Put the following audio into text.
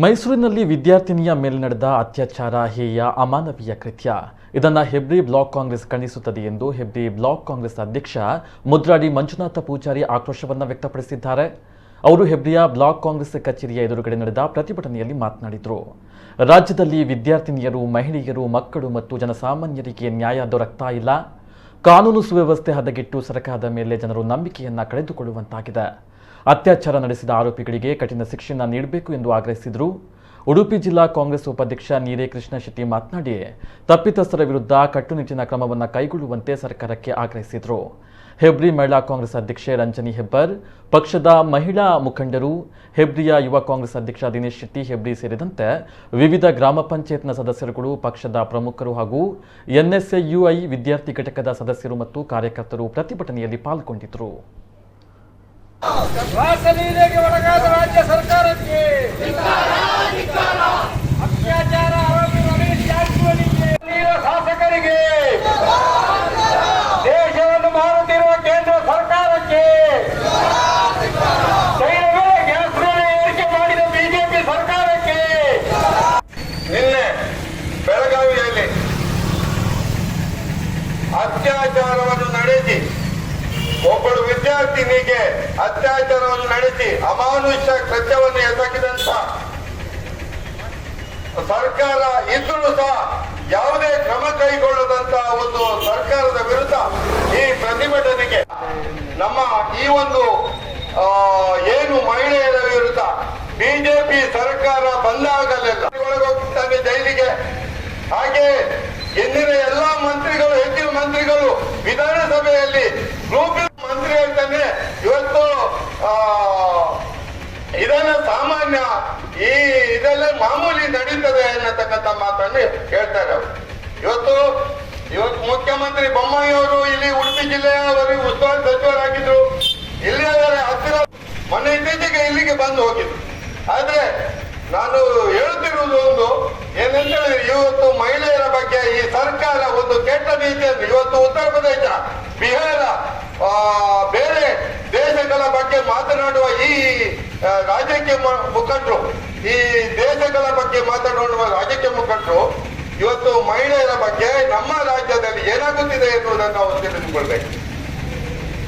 ಮೈಸೂರಿನಲ್ಲಿ ವಿದ್ಯಾರ್ಥಿನಿಯ ಮೇಲೆ ನಡೆದ ಅತ್ಯಾಚಾರ ಹೇಯ ಅಮಾನವೀಯ ಕೃತ್ಯ ಇದನ್ನು ಹೆಬ್ರಿ ಬ್ಲಾಕ್ ಕಾಂಗ್ರೆಸ್ ಖಂಡಿಸುತ್ತದೆ ಎಂದು ಹೆಬ್ರಿ ಬ್ಲಾಕ್ ಕಾಂಗ್ರೆಸ್ ಅಧ್ಯಕ್ಷ ಮುದ್ರಾಡಿ ಮಂಜುನಾಥ ಪೂಜಾರಿ ಆಕ್ರೋಶವನ್ನು ವ್ಯಕ್ತಪಡಿಸಿದ್ದಾರೆ. ಅವರು ಹೆಬ್ರಿಯ ಬ್ಲಾಕ್ ಕಾಂಗ್ರೆಸ್ ಕಚೇರಿಯ ಎದುರುಗಡೆ ನಡೆದ ಪ್ರತಿಭಟನೆಯಲ್ಲಿ ಮಾತನಾಡಿದರು. ರಾಜ್ಯದಲ್ಲಿ ವಿದ್ಯಾರ್ಥಿನಿಯರು, ಮಹಿಳೆಯರು, ಮಕ್ಕಳು ಮತ್ತು ಜನಸಾಮಾನ್ಯರಿಗೆ ನ್ಯಾಯ ದೊರಕ್ತಾ ಇಲ್ಲ. ಕಾನೂನು ಸುವ್ಯವಸ್ಥೆ ಹದಗೆಟ್ಟು ಸರ್ಕಾರದ ಮೇಲೆ ಜನರು ನಂಬಿಕೆಯನ್ನು ಕಳೆದುಕೊಳ್ಳುವಂತಾಗಿದೆ. ಅತ್ಯಾಚಾರ ನಡೆಸಿದ ಆರೋಪಿಗಳಿಗೆ ಕಠಿಣ ಶಿಕ್ಷೆಯನ್ನು ನೀಡಬೇಕು ಎಂದು ಆಗ್ರಹಿಸಿದರು. ಉಡುಪಿ ಜಿಲ್ಲಾ ಕಾಂಗ್ರೆಸ್ ಉಪಾಧ್ಯಕ್ಷ ನೀರೇ ಕೃಷ್ಣ ಶೆಟ್ಟಿ ಮಾತನಾಡಿ ತಪ್ಪಿತಸ್ಥರ ವಿರುದ್ಧ ಕಟ್ಟುನಿಟ್ಟಿನ ಕ್ರಮವನ್ನು ಕೈಗೊಳ್ಳುವಂತೆ ಸರ್ಕಾರಕ್ಕೆ ಆಗ್ರಹಿಸಿದರು. ಹೆಬ್ರಿ ಮಹಿಳಾ ಕಾಂಗ್ರೆಸ್ ಅಧ್ಯಕ್ಷೆ ರಂಜನಿ ಹೆಬ್ಬಾರ್, ಪಕ್ಷದ ಮಹಿಳಾ ಮುಖಂಡರು, ಹೆಬ್ರಿಯ ಯುವ ಕಾಂಗ್ರೆಸ್ ಅಧ್ಯಕ್ಷ ದಿನೇಶ್ ಶೆಟ್ಟಿ ಹೆಬ್ರಿ ಸೇರಿದಂತೆ ವಿವಿಧ ಗ್ರಾಮ ಪಂಚಾಯತ್ನ ಸದಸ್ಯರುಗಳು, ಪಕ್ಷದ ಪ್ರಮುಖರು ಹಾಗೂ ಎನ್ಎಸ್ಯುಐ ವಿದ್ಯಾರ್ಥಿ ಘಟಕದ ಸದಸ್ಯರು ಮತ್ತು ಕಾರ್ಯಕರ್ತರು ಪ್ರತಿಭಟನೆಯಲ್ಲಿ ಪಾಲ್ಗೊಂಡಿದ್ದರು. ರಾಸಲೀಲೆಗೆ ಒಳಗಾದ ರಾಜ್ಯ ಸರ್ಕಾರಕ್ಕೆ ಅತ್ಯಾಚಾರ ಆರೋಪಿ ರಮೇಶ್ ಜಾರಕಿಹೊಳಿಗೆ, ಶಾಸಕರಿಗೆ, ದೇಶವನ್ನು ಮಾರುತ್ತಿರುವ ಕೇಂದ್ರ ಸರ್ಕಾರಕ್ಕೆ, ತೈಲ ಬೆಲೆ, ಗ್ಯಾಸ್ ಬೆಲೆ ಏರಿಕೆ ಮಾಡಿದ ಬಿಜೆಪಿ ಸರ್ಕಾರಕ್ಕೆ. ನಿನ್ನೆ ಬೆಳಗಾವಿಯಲ್ಲಿ ಅತ್ಯಾಚಾರವನ್ನು ನಡೆಸಿ ಒಬ್ಬಳು ವಿದ್ಯಾರ್ಥಿನಿಗೆ ಅತ್ಯಾಚಾರವನ್ನು ನಡೆಸಿ ಅಮಾನುಷ ಕೃತ್ಯವನ್ನು ಎಸಗಿದಂತ ಸರ್ಕಾರ ಇದ್ರೂ ಸಹ ಯಾವುದೇ ಕ್ರಮ ಕೈಗೊಳ್ಳದಂತ ಒಂದು ಸರ್ಕಾರದ ವಿರುದ್ಧ ಈ ಪ್ರತಿಭಟನೆಗೆ ನಮ್ಮ ಈ ಒಂದು ಏನು ಮಹಿಳೆಯರ ವಿರುದ್ಧ ಬಿಜೆಪಿ ಸರ್ಕಾರ ಬಂದಾಗಲೆಲ್ಲ ಒಳಗೋಗ್ತಾನೆ ಜೈಲಿಗೆ. ಹಾಗೆ ಇಂದಿನ ಎಲ್ಲಾ ಮಂತ್ರಿಗಳು, ಹೆಚ್ಚಿನ ಮಂತ್ರಿಗಳು ವಿಧಾನಸಭೆಯಲ್ಲಿ ಗ್ರೂಪ್ ಮಂತ್ರಿ ಹೇಳ್ತಾನೆ ಇವತ್ತು ಇದನ್ನ ಸಾಮಾನ್ಯ ಇದೆಲ್ಲ ಮಾಮೂಲಿ ನಡೀತದೆ ಅನ್ನತಕ್ಕಂಥ ಮಾತನ್ನು ಹೇಳ್ತಾರೆ ಅವರು. ಇವತ್ತು ಮುಖ್ಯಮಂತ್ರಿ ಬೊಮ್ಮಾಯಿ ಅವರು ಇಲ್ಲಿ ಉಡುಪಿ ಜಿಲ್ಲೆಯವರಿಗೆ ಉಸ್ತುವಾರಿ ಸಚಿವರಾಗಿದ್ರು. ಇಲ್ಲಿ ಹತ್ತಿರ ಮೊನ್ನೆ ಇತ್ತೀಚೆಗೆ ಇಲ್ಲಿಗೆ ಬಂದು ಹೋಗಿದ್ರು. ಆದ್ರೆ ನಾನು ಹೇಳ್ತಿರುವುದು ಒಂದು ಏನಂತೇಳಿ, ಇವತ್ತು ಮಹಿಳೆಯರ ಬಗ್ಗೆ ಈ ಸರ್ಕಾರ ಒಂದು ಕೆಟ್ಟ ರೀತಿಯಲ್ಲಿ ಇವತ್ತು ಉತ್ತರ ಪ್ರದೇಶ, ಬಿಹಾರ, ಬೇರೆ ದೇಶಗಳ ಬಗ್ಗೆ ಮಾತನಾಡುವ ಈ ರಾಜಕೀಯ ಮುಖಂಡರು, ಈ ದೇಶಗಳ ಬಗ್ಗೆ ಮಾತನಾಡುವ ರಾಜಕೀಯ ಮುಖಂಡರು ಇವತ್ತು ಮಹಿಳೆಯರ ಬಗ್ಗೆ ನಮ್ಮ ರಾಜ್ಯದಲ್ಲಿ ಏನಾಗುತ್ತಿದೆ ಎನ್ನುವುದನ್ನು ನಾವು ತಿಳಿದುಕೊಳ್ಬೇಕು.